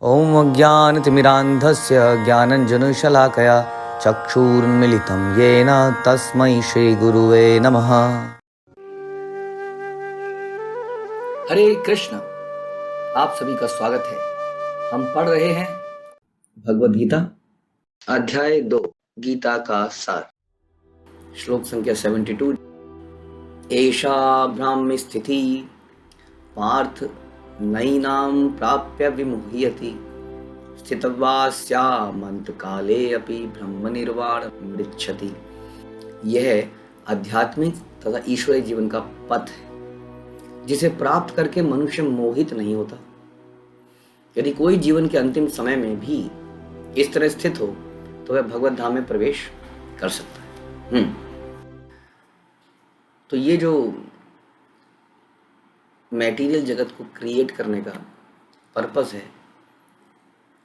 ॐ अज्ञानतिमिरान्धस्य ज्ञानञ्जनशलाकया चक्षुरुन्मिलितं येन तस्मै श्रीगुरुवे नमः। हरे कृष्ण। आप सभी का स्वागत है। हम पढ़ रहे हैं भगवद गीता अध्याय 2 गीता का सार, श्लोक संख्या 72। एषा ब्राह्मी स्थिति पार्थ नैनां प्राप्य विमुह्यति स्थितवास्यामन्तकाले अपि ब्रह्म निर्वाण मृच्छति। यह आध्यात्मिक तथा ईश्वरीय जीवन का पथ है जिसे प्राप्त करके मनुष्य मोहित नहीं होता। यदि कोई जीवन के अंतिम समय में भी इस तरह स्थित हो तो वह भगवत धाम में प्रवेश कर सकता है। तो ये जो मैटीरियल जगत को क्रिएट करने का पर्पस है,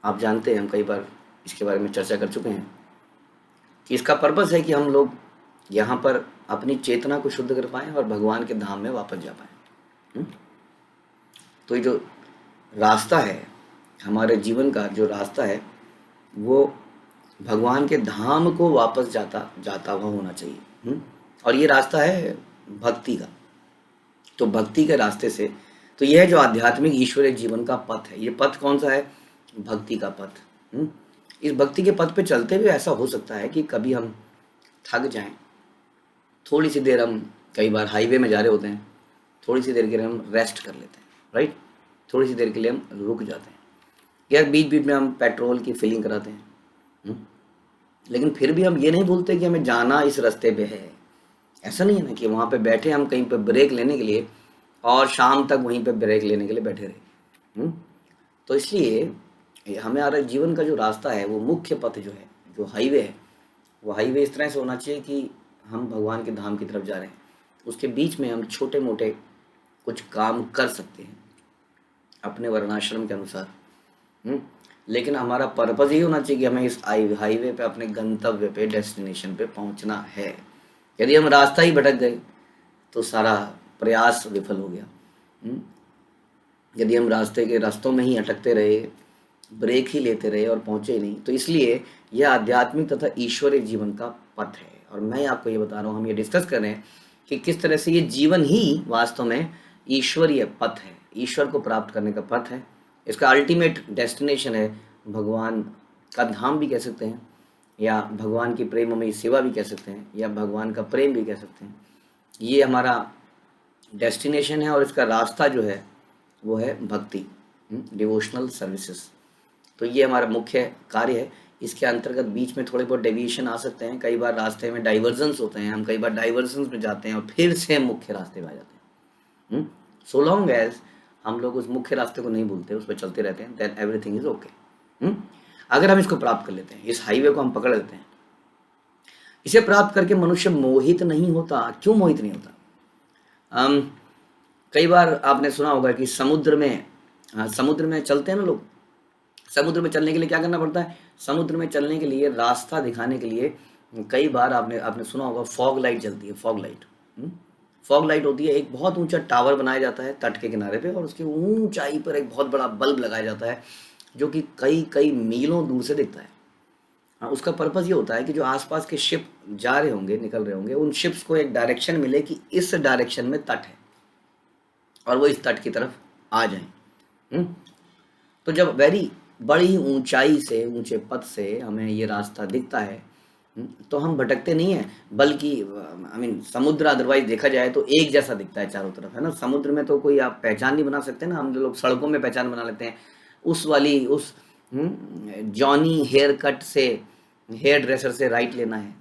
आप जानते हैं, हम कई बार इसके बारे में चर्चा कर चुके हैं कि इसका पर्पस है कि हम लोग यहाँ पर अपनी चेतना को शुद्ध कर पाएं और भगवान के धाम में वापस जा पाएं। तो ये जो रास्ता है, हमारे जीवन का जो रास्ता है, वो भगवान के धाम को वापस जाता हुआ होना चाहिए। और ये रास्ता है भक्ति का। तो भक्ति के रास्ते से, तो यह जो आध्यात्मिक ईश्वरीय जीवन का पथ है, ये पथ कौन सा है? भक्ति का पथ। इस भक्ति के पथ पे चलते हुए ऐसा हो सकता है कि कभी हम थक जाएं, थोड़ी सी देर हम कई बार हाईवे में जा रहे होते हैं, थोड़ी सी देर के लिए हम रेस्ट कर लेते हैं, राइट? थोड़ी सी देर के लिए हम रुक जाते हैं, या बीच बीच में हम पेट्रोल की फिलिंग कराते हैं। लेकिन फिर भी हम ये नहीं भूलते कि हमें जाना इस रास्ते पे है। ऐसा नहीं है ना कि वहाँ पे बैठे हम कहीं पे ब्रेक लेने के लिए और शाम तक वहीं पे ब्रेक लेने के लिए बैठे रहे। तो इसलिए हमारे जीवन का जो रास्ता है, वो मुख्य पथ जो है, जो हाईवे है, वो हाईवे इस तरह से होना चाहिए कि हम भगवान के धाम की तरफ जा रहे हैं। उसके बीच में हम छोटे मोटे कुछ काम कर सकते हैं अपने वर्णाश्रम के अनुसार। लेकिन हमारा पर्पज़ ही होना चाहिए कि हमें इस हाईवे पे, अपने गंतव्य पे, डेस्टिनेशन पे पहुंचना है। यदि हम रास्ता ही भटक गए तो सारा प्रयास विफल हो गया। यदि हम रास्तों में ही अटकते रहे, ब्रेक ही लेते रहे और पहुंचे ही नहीं, तो इसलिए यह आध्यात्मिक तथा ईश्वरीय जीवन का पथ है। और मैं आपको ये बता रहा हूँ, हम ये डिस्कस कर रहे हैं कि किस तरह से ये जीवन ही वास्तव में ईश्वरीय पथ है, ईश्वर को प्राप्त करने का पथ है। इसका अल्टीमेट डेस्टिनेशन है भगवान का धाम भी कह सकते हैं, या भगवान की प्रेममयी सेवा भी कह सकते हैं, या भगवान का प्रेम भी कह सकते हैं। ये हमारा डेस्टिनेशन है और इसका रास्ता जो है वो है भक्ति, डिवोशनल सर्विसेज। तो ये हमारा मुख्य कार्य है। इसके अंतर्गत बीच में थोड़े बहुत डेविएशन आ सकते हैं, कई बार रास्ते में डाइवर्जन्स होते हैं, हम कई बार डाइवर्जन्स में जाते हैं और फिर से मुख्य रास्ते में आ जाते हैं। सो लॉन्ग एज हम लोग उस मुख्य रास्ते को नहीं भूलते, उस पर चलते रहते हैं, देन एवरीथिंग इज ओके। अगर हम इसको प्राप्त कर लेते हैं, इस हाईवे को हम पकड़ लेते हैं, इसे प्राप्त करके मनुष्य मोहित नहीं होता। क्यों मोहित नहीं होता? कई बार आपने सुना होगा कि समुद्र में चलते हैं ना लोग। समुद्र में चलने के लिए क्या करना पड़ता है? समुद्र में चलने के लिए, रास्ता दिखाने के लिए कई बार आपने सुना होगा, फॉग लाइट जलती है। फॉग लाइट होती है, एक बहुत ऊंचा टावर बनाया जाता है तट के किनारे पे, और उसकी ऊंचाई पर एक बहुत बड़ा बल्ब लगाया जाता है जो कि कई कई मीलों दूर से दिखता है। उसका पर्पज़ ये होता है कि जो आसपास के शिप जा रहे होंगे, निकल रहे होंगे, उन शिप्स को एक डायरेक्शन मिले कि इस डायरेक्शन में तट है और वो इस तट की तरफ आ जाएं। तो जब वेरी बड़ी ऊंचाई से, ऊंचे पथ से हमें ये रास्ता दिखता है, तो हम भटकते नहीं हैं, बल्कि समुद्र अदरवाइज देखा जाए तो एक जैसा दिखता है चारों तरफ, है ना। समुद्र में तो कोई आप पहचान नहीं बना सकते ना। हम लोग सड़कों में पहचान बना लेते हैं, उस जॉनी हेयर कट से, हेयर ड्रेसर से राइट लेना है,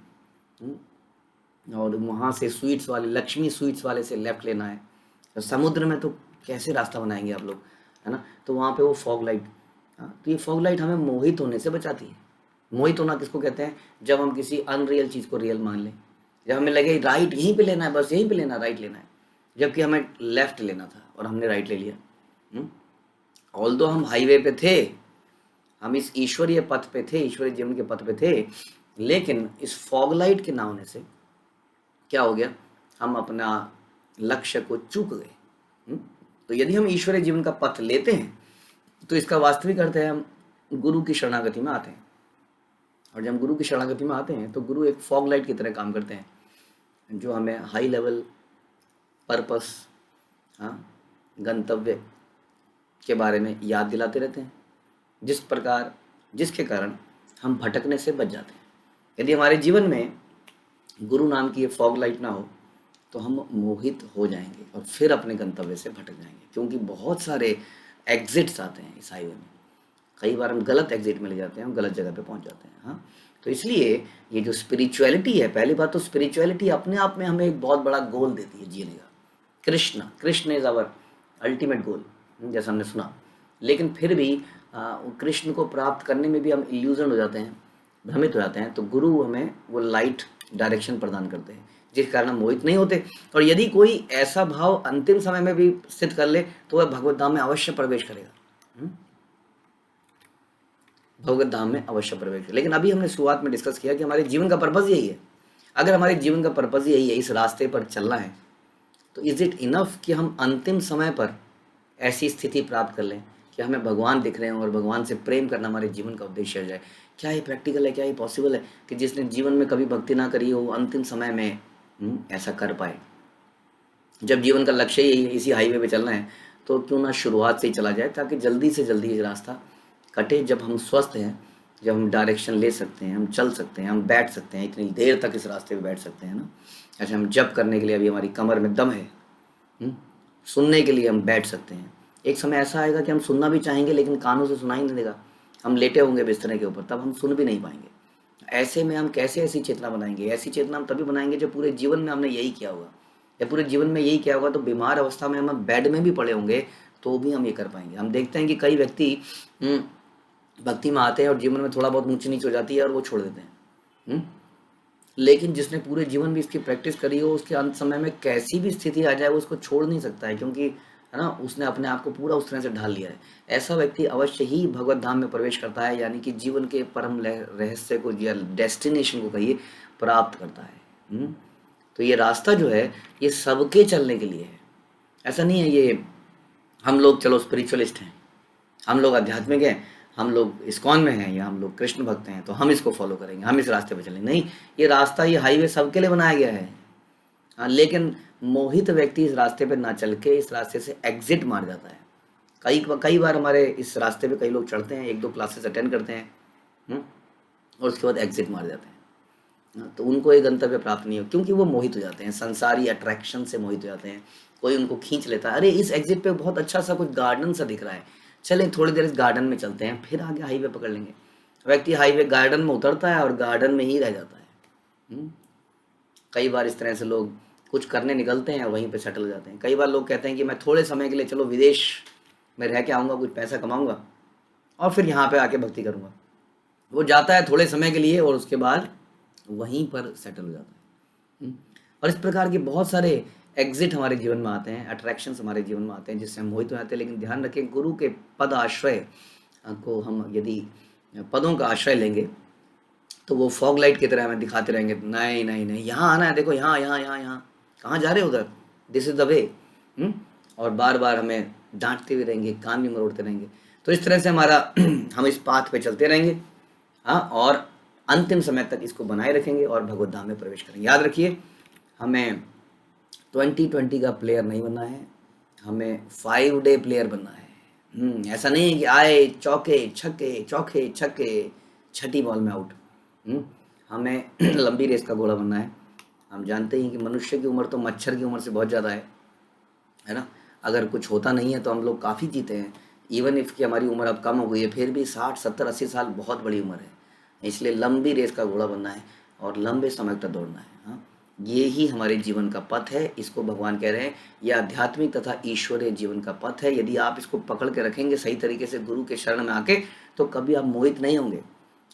और वहाँ से स्वीट्स वाले, लक्ष्मी स्वीट्स वाले से लेफ्ट लेना है। तो समुद्र में तो कैसे रास्ता बनाएंगे आप लोग, है ना। तो वहाँ पे वो फॉग लाइट, तो ये फॉग लाइट हमें मोहित होने से बचाती है। मोहित होना किसको कहते हैं? जब हम किसी अनरियल चीज़ को रियल मान लें, जब हमें लगे राइट यहीं पे लेना है, बस यहीं पे लेना, राइट लेना है, जबकि हमें लेफ्ट लेना था और हमने राइट ले लिया। ऑल्दो हम हाईवे पे थे, हम इस ईश्वरीय पथ पे थे, ईश्वरीय जीवन के पथ पे थे, लेकिन इस फॉग लाइट के ना होने से क्या हो गया? हम अपना लक्ष्य को चूक गए। तो यदि हम ईश्वरीय जीवन का पथ लेते हैं तो इसका वास्तविक अर्थ है हम गुरु की शरणागति में आते हैं, और जब हम गुरु की शरणागति में आते हैं तो गुरु एक फॉग लाइट की तरह काम करते हैं, जो हमें हाई लेवल पर्पस, हाँ, गंतव्य के बारे में याद दिलाते रहते हैं, जिसके कारण हम भटकने से बच जाते हैं। यदि हमारे जीवन में गुरु नाम की ये फॉग लाइट ना हो तो हम मोहित हो जाएंगे और फिर अपने गंतव्य से भटक जाएंगे, क्योंकि बहुत सारे एग्जिट्स आते हैं इस हाईवे में। कई बार हम गलत एग्जिट में ले जाते हैं, हम गलत जगह पे पहुंच जाते हैं। हाँ, तो इसलिए ये जो स्पिरिचुअलिटी है, पहली बात तो स्पिरिचुअलिटी अपने आप में हमें एक बहुत बड़ा गोल देती है जीने का। Krishna is our ultimate goal, जैसा हमने सुना। लेकिन फिर भी कृष्ण को प्राप्त करने में भी हम इल्यूजन हो जाते हैं, भ्रमित हो जाते हैं। तो गुरु हमें वो लाइट डायरेक्शन प्रदान करते हैं, जिस कारण हम मोहित नहीं होते। और यदि कोई ऐसा भाव अंतिम समय में भी स्थित कर ले तो वह भगवत धाम में अवश्य प्रवेश करेगा, भगवत धाम में अवश्य प्रवेश करेगा। लेकिन अभी हमने शुरुआत में डिस्कस किया कि हमारे जीवन का पर्पस यही है। अगर हमारे जीवन का पर्पस यही है, इस रास्ते पर चलना है, तो इज इट इनफ कि हम अंतिम समय पर ऐसी स्थिति प्राप्त कर लें कि हमें भगवान दिख रहे हैं और भगवान से प्रेम करना हमारे जीवन का उद्देश्य हो जाए? क्या ये प्रैक्टिकल है? क्या ये पॉसिबल है कि जिसने जीवन में कभी भक्ति ना करी हो वो अंतिम समय में ऐसा कर पाए? जब जीवन का लक्ष्य ही इसी हाईवे पे चलना है तो क्यों ना शुरुआत से ही चला जाए, ताकि जल्दी से जल्दी ये रास्ता कटे। जब हम स्वस्थ हैं, जब हम डायरेक्शन ले सकते हैं, हम चल सकते हैं, हम बैठ सकते हैं, इतनी देर तक इस रास्ते पे बैठ सकते हैं ना। ऐसे हम जप करने के लिए अभी हमारी कमर में दम है, सुनने के लिए हम बैठ सकते हैं। एक समय ऐसा आएगा कि हम सुनना भी चाहेंगे लेकिन कानों से सुनाई नहीं देगा, हम लेटे होंगे बिस्तर के ऊपर, तब हम सुन भी नहीं पाएंगे। ऐसे में हम कैसे ऐसी चेतना बनाएंगे? ऐसी चेतना हम तभी बनाएंगे जब पूरे जीवन में हमने यही किया होगा। या पूरे जीवन में यही किया होगा तो बीमार अवस्था में हम बेड में भी पड़े होंगे तो भी हम ये कर पाएंगे। हम देखते हैं कि कई व्यक्ति भक्ति में आते हैं और जीवन में थोड़ा बहुत ऊंच नीच हो जाती है और वो छोड़ देते हैं। लेकिन जिसने पूरे जीवन भी इसकी प्रैक्टिस करी हो, उसके अंत समय में कैसी भी स्थिति आ जाए वो उसको छोड़ नहीं सकता है, क्योंकि है ना, उसने अपने आप को पूरा उस तरह से ढाल लिया है। ऐसा व्यक्ति अवश्य ही भगवत धाम में प्रवेश करता है, यानी कि जीवन के परम रहस्य को या डेस्टिनेशन को कहिए प्राप्त करता है। तो ये रास्ता जो है ये सबके चलने के लिए है। ऐसा नहीं है ये हम लोग चलो स्पिरिचुअलिस्ट हैं, हम लोग आध्यात्मिक हैं, हम लोग इस्कॉन में हैं या हम लोग कृष्ण भक्त हैं तो हम इसको फॉलो करेंगे, हम इस रास्ते पर चलेंगे। नहीं, ये रास्ता, ये हाईवे सबके लिए बनाया गया है। हाँ, लेकिन मोहित व्यक्ति इस रास्ते पे ना चल के इस रास्ते से एग्जिट मार जाता है। कई बार हमारे इस रास्ते पे कई लोग चढ़ते हैं, 1-2 क्लासेस अटेंड करते हैं और उसके बाद एग्जिट मार जाते हैं। तो उनको एक गंतव्य प्राप्त नहीं हो, क्योंकि वो मोहित हो जाते हैं, संसारी अट्रैक्शन से मोहित हो जाते हैं। कोई उनको खींच लेता है, अरे इस एग्जिट पे बहुत अच्छा सा कुछ गार्डन सा दिख रहा है, चलें थोड़ी देर इस गार्डन में चलते हैं, फिर आगे हाईवे पकड़ लेंगे। व्यक्ति हाईवे गार्डन में उतरता है और गार्डन में ही रह जाता है। कई बार इस तरह से लोग कुछ करने निकलते हैं और वहीं पे सेटल हो जाते हैं। कई बार लोग कहते हैं कि मैं थोड़े समय के लिए चलो विदेश में रह के आऊँगा, कुछ पैसा कमाऊँगा और फिर यहाँ पे आके भक्ति करूँगा। वो जाता है थोड़े समय के लिए और उसके बाद वहीं पर सेटल हो जाता है। और इस प्रकार के बहुत सारे एग्जिट हमारे जीवन में आते हैं, अट्रैक्शंस हमारे जीवन में आते हैं जिससे हम मोहित हो जाते हैं। लेकिन ध्यान रखें, गुरु के पद आश्रय को हम यदि पदों का आश्रय लेंगे तो वो फॉग लाइट की तरह हमें दिखाते रहेंगे, नहीं नहीं नहीं यहाँ आना है, देखो यहाँ यहाँ यहाँ यहाँ, कहाँ जा रहे हो उधर, दिस इज द वे। और बार बार हमें डांटते भी रहेंगे, कान भी मरोड़ते रहेंगे। तो इस तरह से हमारा हम इस पाथ पे चलते रहेंगे, हाँ, और अंतिम समय तक इसको बनाए रखेंगे और भगवत धाम में प्रवेश करेंगे। याद रखिए, हमें 2020 का प्लेयर नहीं बनना है, हमें 5 डे प्लेयर बनना है। ऐसा नहीं है कि आए चौके छक्के छठी बॉल में आउट। हमें लंबी रेस का घोड़ा बनना है। हम जानते हैं कि मनुष्य की उम्र तो मच्छर की उम्र से बहुत ज़्यादा है ना। अगर कुछ होता नहीं है तो हम लोग काफ़ी जीते हैं। इवन इफ़ कि हमारी उम्र अब कम हो गई है, फिर भी 60, 70, 80 साल बहुत बड़ी उम्र है। इसलिए लंबी रेस का घोड़ा बनना है और लंबे समय तक दौड़ना है। हाँ, ये ही हमारे जीवन का पथ है। इसको भगवान कह रहे हैं, यह आध्यात्मिक तथा ईश्वरीय जीवन का पथ है। यदि आप इसको पकड़ के रखेंगे सही तरीके से गुरु के शरण में आके, तो कभी आप मोहित नहीं होंगे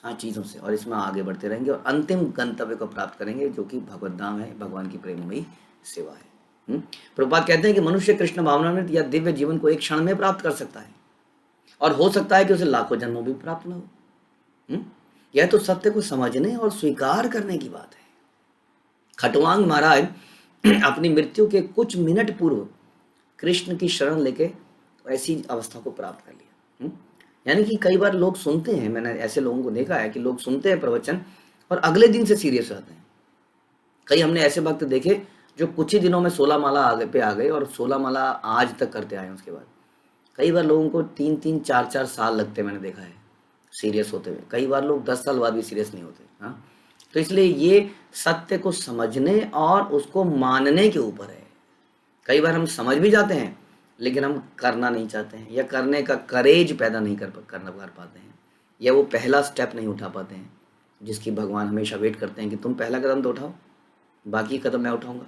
हाँ चीज़ों से, और इसमें आगे बढ़ते रहेंगे और अंतिम गंतव्य को प्राप्त करेंगे, जो कि भगवत धाम है, भगवान की प्रेममयी सेवा है। प्रभुपाद कहते हैं कि मनुष्य कृष्ण भावनामृत या दिव्य जीवन को एक क्षण में प्राप्त कर सकता है, और हो सकता है कि उसे लाखों जन्मों भी प्राप्त न हो। यह तो सत्य को समझने और स्वीकार करने की बात है। खटवांग महाराज अपनी मृत्यु के कुछ मिनट पूर्व कृष्ण की शरण लेके ऐसी अवस्था को प्राप्त कर लिया। यानी कि कई बार लोग सुनते हैं, मैंने ऐसे लोगों को देखा है कि लोग सुनते हैं प्रवचन और अगले दिन से सीरियस रहते हैं। कई हमने ऐसे भक्त देखे जो कुछ ही दिनों में 16 माला आगे पे आ गए और 16 माला आज तक करते आए हैं उसके बाद। कई बार लोगों को 3-3 4-4 साल लगते हैं, मैंने देखा है सीरियस होते हुए। कई बार लोग 10 साल बाद भी सीरियस नहीं होते। हाँ, तो इसलिए ये सत्य को समझने और उसको मानने के ऊपर है। कई बार हम समझ भी जाते हैं लेकिन हम करना नहीं चाहते हैं, या करने का करेज पैदा नहीं कर पाते हैं, या वो पहला स्टेप नहीं उठा पाते हैं, जिसकी भगवान हमेशा वेट करते हैं कि तुम पहला कदम तो उठाओ, बाकी कदम मैं उठाऊंगा।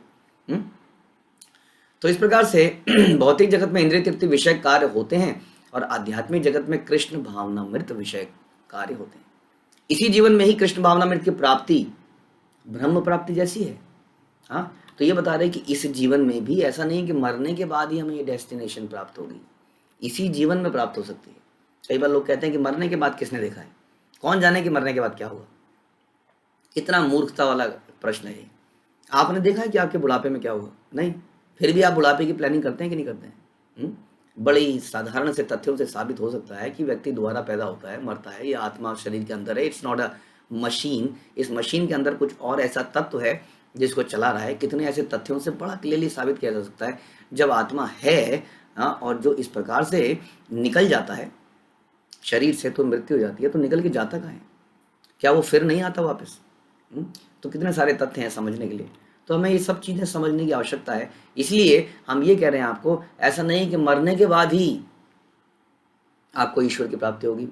तो इस प्रकार से भौतिक जगत में इंद्रिय तृप्ति विषय कार्य होते हैं और आध्यात्मिक जगत में कृष्ण भावनामृत विषय कार्य होते हैं। इसी जीवन में ही कृष्ण भावनामृत की प्राप्ति ब्रह्म प्राप्ति जैसी है। हाँ, तो ये बता रहे कि इस जीवन में भी ऐसा नहीं कि मरने के बाद ही हमें ये डेस्टिनेशन प्राप्त होगी, इसी जीवन में प्राप्त हो सकती है। कई बार लोग कहते हैं कि मरने के बाद किसने देखा है, कौन जाने कि मरने के बाद क्या होगा। कितना मूर्खता वाला प्रश्न है। आपने देखा है कि आपके बुढ़ापे में क्या होगा? नहीं, फिर भी आप बुढ़ापे की प्लानिंग करते हैं कि नहीं करते हैं? बड़ी साधारण से तथ्यों से साबित हो सकता है कि व्यक्ति दोबारा पैदा होता है, मरता है, ये आत्मा शरीर के अंदर है, इट्स नॉट अ मशीन। इस मशीन के अंदर कुछ और ऐसा तत्व है जिसको चला रहा है। कितने ऐसे तथ्यों से बड़ा क्लियरली साबित किया जा सकता है। जब आत्मा है और जो इस प्रकार से निकल जाता है शरीर से, तो मृत्यु हो जाती है, तो निकल के जाता कहाँ है? क्या वो फिर नहीं आता वापस? तो कितने सारे तथ्य हैं समझने के लिए। तो हमें ये सब चीज़ें समझने की आवश्यकता है। इसलिए हम ये कह रहे हैं आपको, ऐसा नहीं कि मरने के बाद ही आपको ईश्वर की प्राप्ति होगी।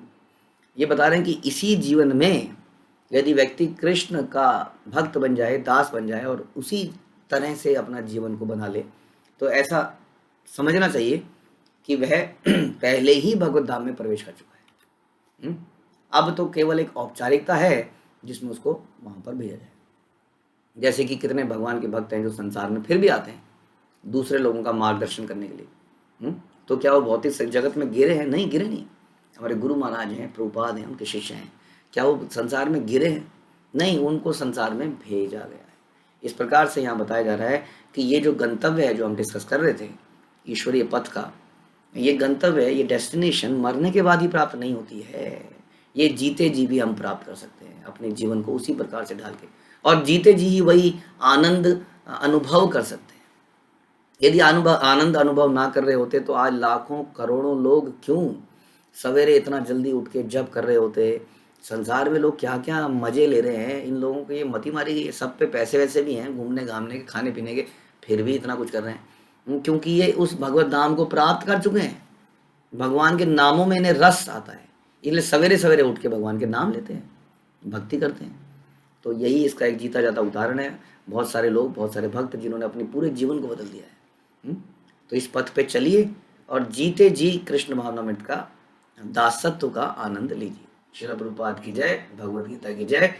ये बता रहे हैं कि इसी जीवन में यदि व्यक्ति कृष्ण का भक्त बन जाए, दास बन जाए और उसी तरह से अपना जीवन को बना ले, तो ऐसा समझना चाहिए कि वह पहले ही भगवत धाम में प्रवेश कर चुका है। अब तो केवल एक औपचारिकता है जिसमें उसको वहाँ पर भेजा जाए। जैसे कि कितने भगवान के भक्त हैं जो संसार में फिर भी आते हैं दूसरे लोगों का मार्गदर्शन करने के लिए। तो क्या वो भौतिक जगत में गिरे हैं? नहीं, गिरे नहीं। हमारे गुरु महाराज हैं, प्रभुपाद हैं, उनके शिष्य हैं, क्या वो संसार में गिरे हैं? नहीं, उनको संसार में भेजा गया है। इस प्रकार से यहाँ बताया जा रहा है कि ये जो गंतव्य है जो हम डिस्कस कर रहे थे ईश्वरीय पथ का, ये गंतव्य है, ये डेस्टिनेशन मरने के बाद ही प्राप्त नहीं होती है। ये जीते जी भी हम प्राप्त कर सकते हैं अपने जीवन को उसी प्रकार से ढाल के, और जीते जी ही वही आनंद अनुभव कर सकते हैं। यदि आनंद अनुभव ना कर रहे होते तो आज लाखों करोड़ों लोग क्यों सवेरे इतना जल्दी उठ के जप कर रहे होते। संसार में लोग क्या क्या मजे ले रहे हैं, इन लोगों को ये मति मारी गई है। सब पे पैसे वैसे भी हैं घूमने घामने के, खाने पीने के, फिर भी इतना कुछ कर रहे हैं क्योंकि ये उस भगवत धाम को प्राप्त कर चुके हैं। भगवान के नामों में इन्हें रस आता है, इसलिए सवेरे सवेरे उठ के भगवान के नाम लेते हैं, भक्ति करते हैं। तो यही इसका एक जीता जाता उदाहरण है। बहुत सारे लोग, बहुत सारे भक्त जिन्होंने अपने पूरे जीवन को बदल दिया है। तो इस पथ पे चलिए और जीते जी कृष्ण भावनामृत का दासत्व का आनंद लीजिए। श्रील प्रभुपाद की जय, भगवद गीता की जय।